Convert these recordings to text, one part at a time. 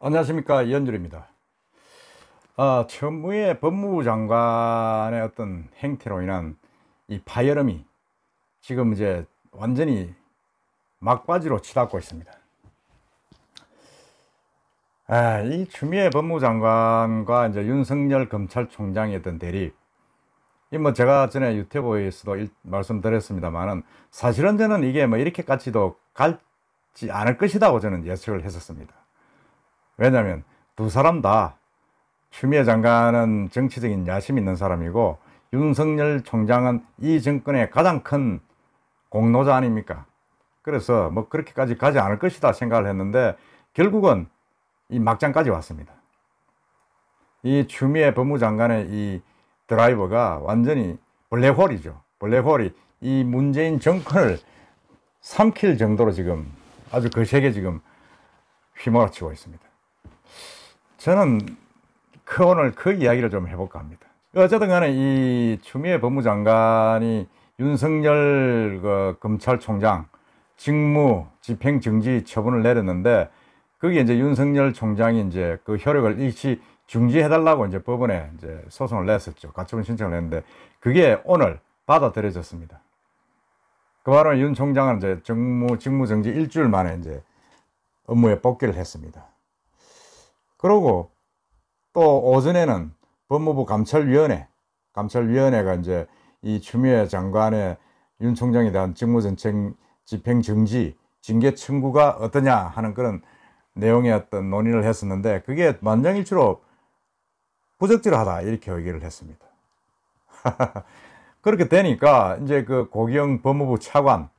안녕하십니까, 이현주입니다. 추미애 법무부 장관의 어떤 행태로 인한 이 파열음이 지금 이제 완전히 막바지로 치닫고 있습니다. 이 추미애 법무부 장관과 이제 윤석열 검찰총장의 어떤 대립, 이 뭐 제가 전에 유튜브에서도 말씀드렸습니다만은, 사실은 저는 이게 뭐 이렇게까지도 갈지 않을 것이라고 저는 예측을 했었습니다. 왜냐하면 두 사람 다, 추미애 장관은 정치적인 야심 있는 사람이고 윤석열 총장은 이 정권의 가장 큰 공로자 아닙니까? 그래서 뭐 그렇게까지 가지 않을 것이다 생각을 했는데, 결국은 이 막장까지 왔습니다. 이 추미애 법무장관의 이 드라이버가 완전히 블랙홀이죠. 블랙홀이 이 문재인 정권을 삼킬 정도로 지금 아주 거세게 지금 휘몰아치고 있습니다. 저는 오늘 그 이야기를 좀 해볼까 합니다. 어쨌든 간에 이 추미애 법무장관이 윤석열 검찰총장 직무 집행정지 처분을 내렸는데, 거기에 이제 윤석열 총장이 이제 그 효력을 일시 중지해달라고 이제 법원에 이제 소송을 냈었죠. 가처분 신청을 했는데, 그게 오늘 받아들여졌습니다. 그 바로 윤 총장은 이제 직무정지 일주일 만에 이제 업무에 복귀를 했습니다. 그러고 또 오전에는 법무부 감찰위원회가 이제 이 추미애 장관의 윤 총장에 대한 집행정지 징계 청구가 어떠냐 하는 그런 내용의 어떤 논의를 했었는데, 그게 만장일치로 부적절하다 이렇게 얘기를 했습니다. 그렇게 되니까 이제 그 고기영 법무부 차관,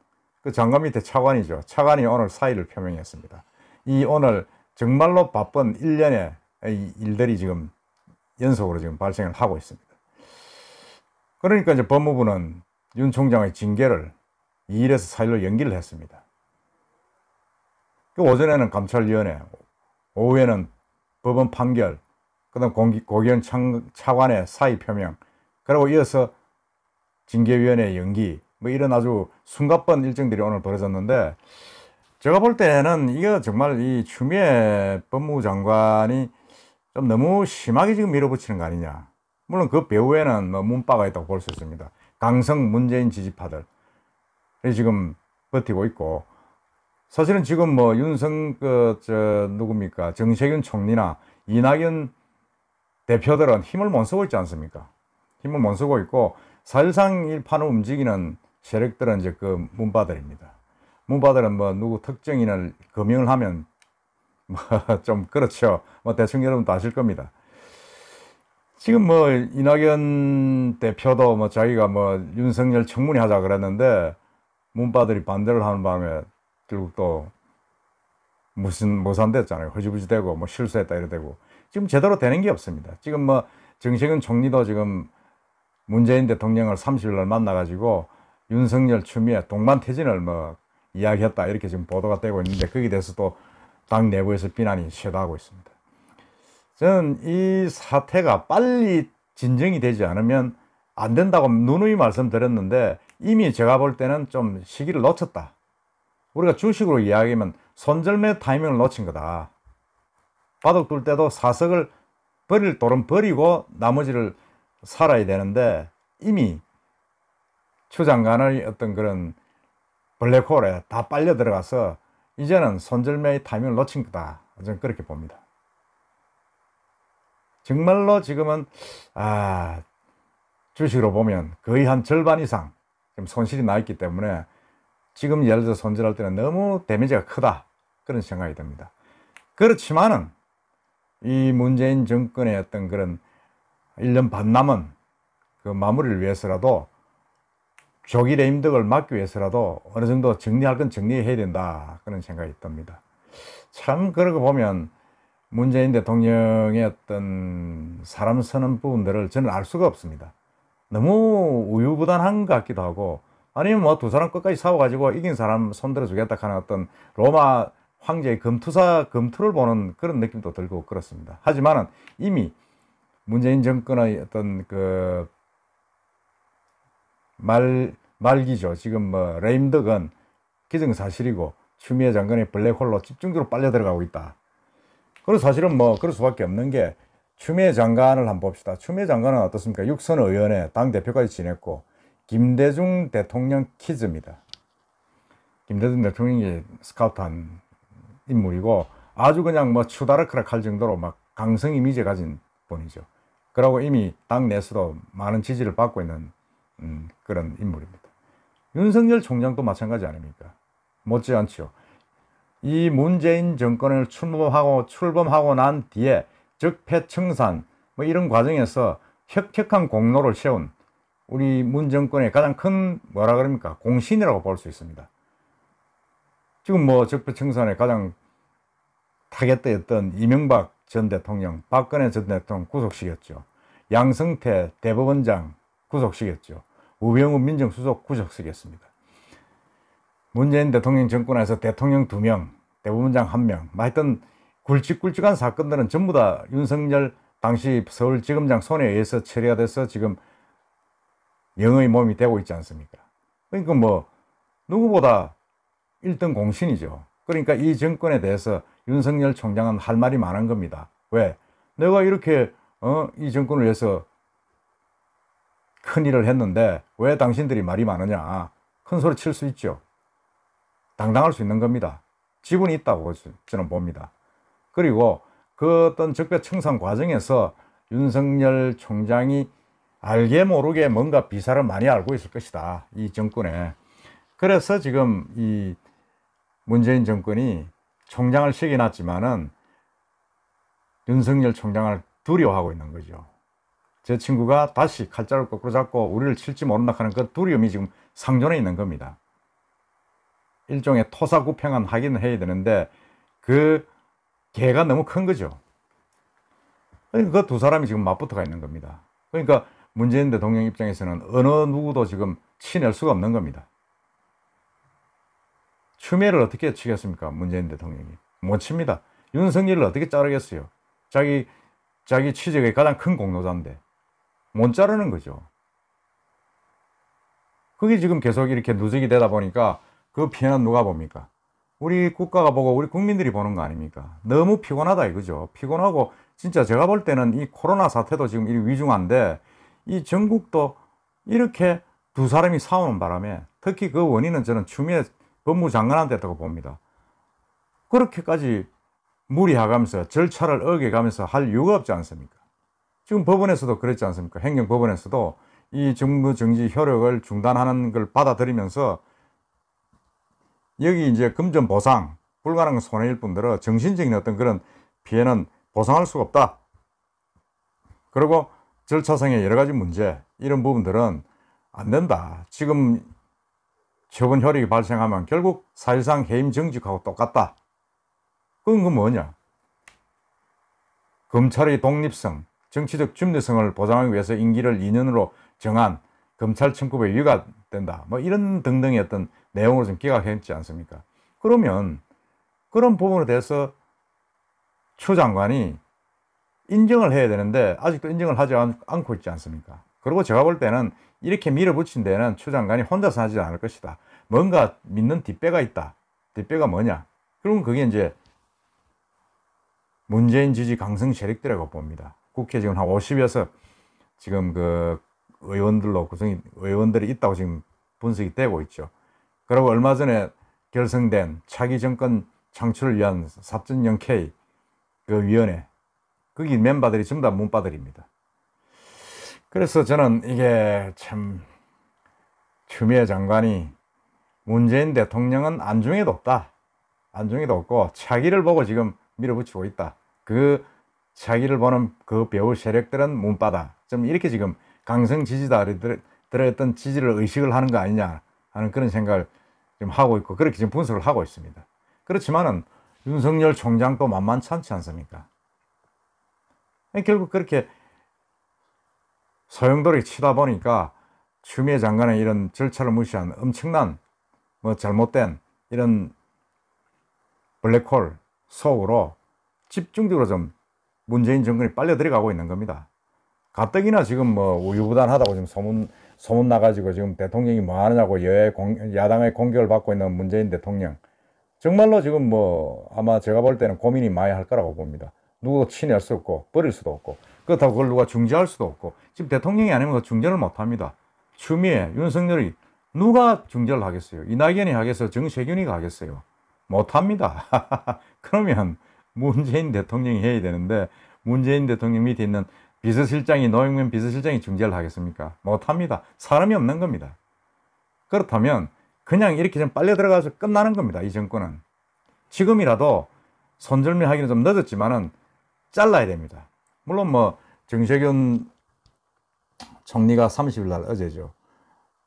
그 장관 밑에 차관이죠. 차관이 오늘 사의를 표명했습니다. 이 오늘 정말로 바쁜 일련의 일들이 지금 연속으로 지금 발생을 하고 있습니다. 그러니까 이제 법무부는 윤 총장의 징계를 2일에서 4일로 연기를 했습니다. 그 오전에는 감찰위원회, 오후에는 법원 판결, 그 다음 고기현 차관의 사의 표명, 그리고 이어서 징계위원회 연기, 뭐 이런 아주 숨가쁜 일정들이 오늘 벌어졌는데, 제가 볼 때는 이거 정말 이 추미애 법무부 장관이 좀 너무 심하게 지금 밀어붙이는 거 아니냐. 물론 그 배후에는 뭐 문바가 있다고 볼 수 있습니다. 강성 문재인 지지파들 지금 버티고 있고, 사실은 지금 뭐 누굽니까? 정세균 총리나 이낙연 대표들은 힘을 못 쓰고 있지 않습니까? 힘을 못 쓰고 있고, 사실상 이 판을 움직이는 세력들은 이제 그 문바들입니다. 문바들은 뭐 누구 특정인을 거명을 하면 뭐 좀 그렇죠. 뭐 대충 여러분도 아실 겁니다. 지금 뭐 이낙연 대표도 뭐 자기가 뭐 윤석열 청문회 하자 그랬는데, 문바들이 반대를 하는 바람에 결국 또 무슨 모산됐잖아요. 허지부지 되고 뭐 실수했다 이래 되고, 지금 제대로 되는 게 없습니다. 지금 뭐 정세균 총리도 지금 문재인 대통령을 30일 날 만나가지고 윤석열 추미애 동반태진을 뭐 이야기했다 이렇게 지금 보도가 되고 있는데, 거기에 대해서도 당 내부에서 비난이 쇄도하고 있습니다. 저는 이 사태가 빨리 진정이 되지 않으면 안 된다고 누누이 말씀드렸는데, 이미 제가 볼 때는 좀 시기를 놓쳤다. 우리가 주식으로 이야기하면 손절매 타이밍을 놓친 거다. 바둑 둘 때도 사석을 버릴 돌은 버리고 나머지를 살아야 되는데, 이미 추 장관의 어떤 그런 블랙홀에 다 빨려 들어가서 이제는 손절매의 타이밍을 놓친 거다. 저는 그렇게 봅니다. 정말로 지금은 주식으로 보면 거의 한 절반 이상 지금 손실이 나 있기 때문에, 지금 예를 들어 손절할 때는 너무 데미지가 크다 그런 생각이 듭니다. 그렇지만은 이 문재인 정권의 어떤 그런 1년 반 남은 그 마무리를 위해서라도, 조기 레임덕을 막기 위해서라도 어느 정도 정리할 건 정리해야 된다 그런 생각이 듭니다. 참 그러고 보면 문재인 대통령의 어떤 사람 서는 부분들을 저는 알 수가 없습니다. 너무 우유부단한 것 같기도 하고, 아니면 뭐 두 사람 끝까지 싸워가지고 이긴 사람 손들어 주겠다 하는 어떤 로마 황제의 검투를 보는 그런 느낌도 들고 그렇습니다. 하지만은 이미 문재인 정권의 어떤 그 말기죠. 지금 뭐 레임덕은 기정사실이고 추미애 장관의 블랙홀로 집중적으로 빨려 들어가고 있다. 그리고 사실은 뭐 그럴 수밖에 없는 게 추미애 장관을 한번 봅시다. 추미애 장관은 어떻습니까? 육선 의원회 당대표까지 지냈고 김대중 대통령 키즈입니다. 김대중 대통령이 스카우트한 인물이고 아주 그냥 뭐 추다르크락 할 정도로 막 강성 이미지 가진 분이죠. 그러고 이미 당 내에서도 많은 지지를 받고 있는 그런 인물입니다. 윤석열 총장도 마찬가지 아닙니까? 못지않죠. 이 문재인 정권을 출범하고 난 뒤에 적폐청산 뭐 이런 과정에서 혁혁한 공로를 세운 우리 문 정권의 가장 큰 뭐라 그럽니까? 공신이라고 볼 수 있습니다. 지금 뭐 적폐청산에 가장 타겟되었던 이명박 전 대통령, 박근혜 전 대통령 구속시켰죠. 양승태 대법원장 구속시켰죠. 우병우 민정수석 구속시켰습니다. 문재인 대통령 정권에서 대통령 2명, 대법원장 1명, 하여튼 굵직굵직한 사건들은 전부 다 윤석열 당시 서울지검장 손에 의해서 처리가 돼서 지금 영의 몸이 되고 있지 않습니까? 그러니까 뭐 누구보다 1등 공신이죠. 그러니까 이 정권에 대해서 윤석열 총장은 할 말이 많은 겁니다. 왜? 내가 이렇게 이 정권을 위해서 큰일을 했는데 왜 당신들이 말이 많으냐. 큰 소리 칠 수 있죠. 당당할 수 있는 겁니다. 지분이 있다고 저는 봅니다. 그리고 그 어떤 적폐청산 과정에서 윤석열 총장이 알게 모르게 뭔가 비사를 많이 알고 있을 것이다. 이 정권에. 그래서 지금 이 문재인 정권이 총장을 시켜놨지만은 윤석열 총장을 두려워하고 있는 거죠. 제 친구가 다시 칼자루 거꾸로 잡고 우리를 칠지 모른다 하는 그 두려움이 지금 상존해 있는 겁니다. 일종의 토사구팽한 하기는 해야 되는데 그 개가 너무 큰 거죠. 그러니까 그 두 사람이 지금 맞붙어가 있는 겁니다. 그러니까 문재인 대통령 입장에서는 어느 누구도 지금 치낼 수가 없는 겁니다. 추미애를 어떻게 치겠습니까? 문재인 대통령이. 못 칩니다. 윤석열을 어떻게 자르겠어요? 자기 취직의 가장 큰 공로자인데. 못 자르는 거죠. 그게 지금 계속 이렇게 누적이 되다 보니까 그 피해는 누가 봅니까? 우리 국가가 보고 우리 국민들이 보는 거 아닙니까? 너무 피곤하다 이거죠. 피곤하고 진짜 제가 볼 때는 이 코로나 사태도 지금 이 위중한데 이 전국도 이렇게 두 사람이 싸우는 바람에 특히 그 원인은 저는 추미애 법무장관한테 있다고 봅니다. 그렇게까지 무리해가면서 절차를 어겨가면서 할 이유가 없지 않습니까? 지금 법원에서도 그랬지 않습니까? 행정법원에서도 이 정부 정지 효력을 중단하는 걸 받아들이면서 여기 이제 금전 보상, 불가능한 손해일 뿐더러 정신적인 어떤 그런 피해는 보상할 수가 없다. 그리고 절차상의 여러 가지 문제, 이런 부분들은 안 된다. 지금 처분 효력이 발생하면 결국 사실상 해임 정직하고 똑같다. 그건 뭐냐? 검찰의 독립성, 정치적 중립성을 보장하기 위해서 임기를 2년으로 정한 검찰 청구법에 위가 된다. 뭐 이런 등등의 어떤 내용으로 좀 기각했지 않습니까? 그러면 그런 부분에 대해서 추 장관이 인정을 해야 되는데 아직도 인정을 하지 않고 있지 않습니까? 그리고 제가 볼 때는 이렇게 밀어붙인 데는 추 장관이 혼자서 하지 않을 것이다. 뭔가 믿는 뒷배가 있다. 뒷배가 뭐냐? 그러면 그게 이제 문재인 지지 강성 세력들이라고 봅니다. 국회 지금 한 50여 석 지금 그 의원들로 의원들이 있다고 지금 분석이 되고 있죠. 그리고 얼마 전에 결성된 차기 정권 창출을 위한 삽전영K 그 위원회, 거기 멤버들이 전부 다 문바들입니다. 그래서 저는 이게 참 추미애 장관이 문재인 대통령은 안중에도 없다. 안중에도 없고 차기를 보고 지금 밀어붙이고 있다. 그 차기를 보는 그 배우 세력들은 문바다. 좀 이렇게 지금 강성 지지자들이 들어있던 지지를 의식을 하는 거 아니냐 하는 그런 생각을 지금 하고 있고 그렇게 지금 분석을 하고 있습니다. 그렇지만은 윤석열 총장도 만만치 않습니까? 결국 그렇게 소용돌이 치다 보니까 추미애 장관의 이런 절차를 무시한 엄청난 뭐 잘못된 이런 블랙홀 속으로 집중적으로 좀 문재인 정권이 빨려 들어가고 있는 겁니다. 가뜩이나 지금 뭐 우유부단하다고 지금 소문 나가지고 지금 대통령이 뭐 하느냐고 야당의 공격을 받고 있는 문재인 대통령. 정말로 지금 뭐 아마 제가 볼 때는 고민이 많이 할 거라고 봅니다. 누구도 친애할 수 없고 버릴 수도 없고 그렇다고 그걸 누가 중재할 수도 없고 지금 대통령이 아니면 그 중재를 못합니다. 추미애, 윤석열이 누가 중재를 하겠어요? 이낙연이 하겠어요? 정세균이가 하겠어요? 못합니다. 그러면 문재인 대통령이 해야 되는데 문재인 대통령 밑에 있는 비서실장이 노영민 비서실장이 중재를 하겠습니까? 못합니다. 사람이 없는 겁니다. 그렇다면 그냥 이렇게 좀 빨려 들어가서 끝나는 겁니다. 이 정권은. 지금이라도 손절미 하기는 좀 늦었지만은 잘라야 됩니다. 물론 뭐 정세균 총리가 30일 날 어제죠.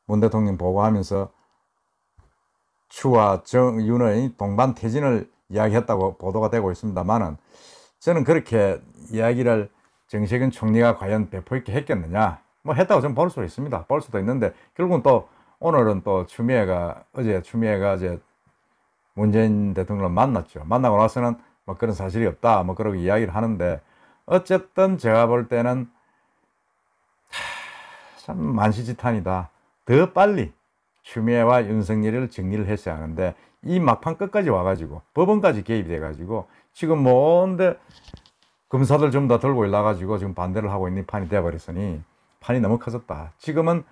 문 대통령 보고하면서 추와 윤의 동반 퇴진을 이야기했다고 보도가 되고 있습니다만은 저는 그렇게 이야기를 정세균 총리가 과연 배포 있게 했겠느냐? 뭐 했다고 좀 볼 수 있습니다. 볼 수도 있는데 결국은 또 오늘은 또 어제 추미애가 이제 문재인 대통령을 만났죠. 만나고 나서는 뭐 그런 사실이 없다. 뭐 그러고 이야기를 하는데 어쨌든 제가 볼 때는 참 만시지탄이다. 더 빨리 추미애와 윤석열을 정리를 했어야 하는데 이 막판 끝까지 와가지고 법원까지 개입이 돼가지고 지금 뭔데 검사들 전부 다 들고 일나가지고 지금 반대를 하고 있는 판이 돼버렸으니 판이 너무 커졌다. 지금은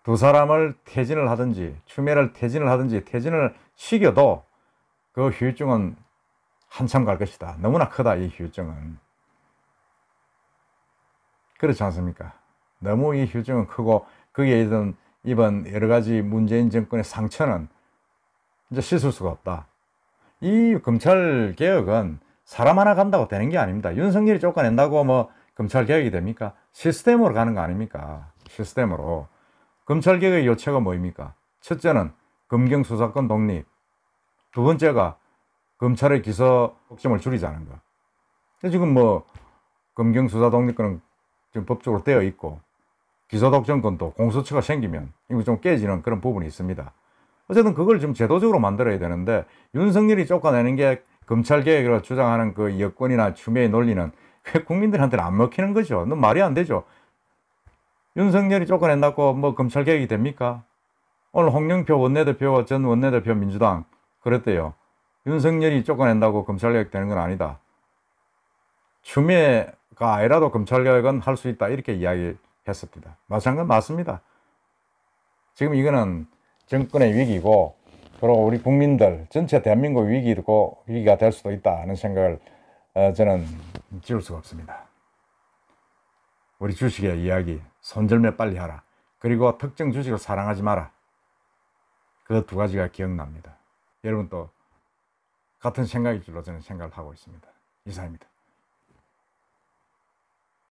두 사람을 퇴진을 하든지 추미애를 퇴진을 하든지 퇴진을 시켜도 그 후유증은 한참 갈 것이다. 너무나 크다. 이 후유증은. 그렇지 않습니까? 너무 이 후유증은 크고 거기에 이번 여러 가지 문재인 정권의 상처는 이제 씻을 수가 없다. 이 검찰 개혁은 사람 하나 간다고 되는 게 아닙니다. 윤석열이 쫓아낸다고 뭐 검찰 개혁이 됩니까? 시스템으로 가는 거 아닙니까? 시스템으로. 검찰 개혁의 요체가 뭐입니까? 첫째는 검경 수사권 독립. 두 번째가 검찰의 기소 독점을 줄이자는 거. 지금 뭐 검경 수사 독립권은 지금 법적으로 되어 있고 기소 독점권도 공수처가 생기면 이거 좀 깨지는 그런 부분이 있습니다. 어쨌든 그걸 좀 제도적으로 만들어야 되는데 윤석열이 쫓아내는 게 검찰 개혁을 주장하는 그 여권이나 추미애의 논리는 국민들한테는 안 먹히는 거죠. 너 말이 안 되죠. 윤석열이 쫓아낸다고 뭐 검찰 개혁이 됩니까? 오늘 홍영표 원내대표 전 원내대표 민주당 그랬대요. 윤석열이 쫓아낸다고 검찰 개혁 되는 건 아니다. 추미애가 아니라도 검찰 개혁은 할 수 있다. 이렇게 이야기했습니다. 마찬가지 맞습니다. 지금 이거는 정권의 위기고 그리고 우리 국민들 전체 대한민국 위기가 될 수도 있다 하는 생각을 저는 지울 수가 없습니다. 우리 주식의 이야기 손절매 빨리 하라. 그리고 특정 주식을 사랑하지 마라. 그 두 가지가 기억납니다. 여러분 또 같은 생각일 줄로 저는 생각을 하고 있습니다. 이상입니다.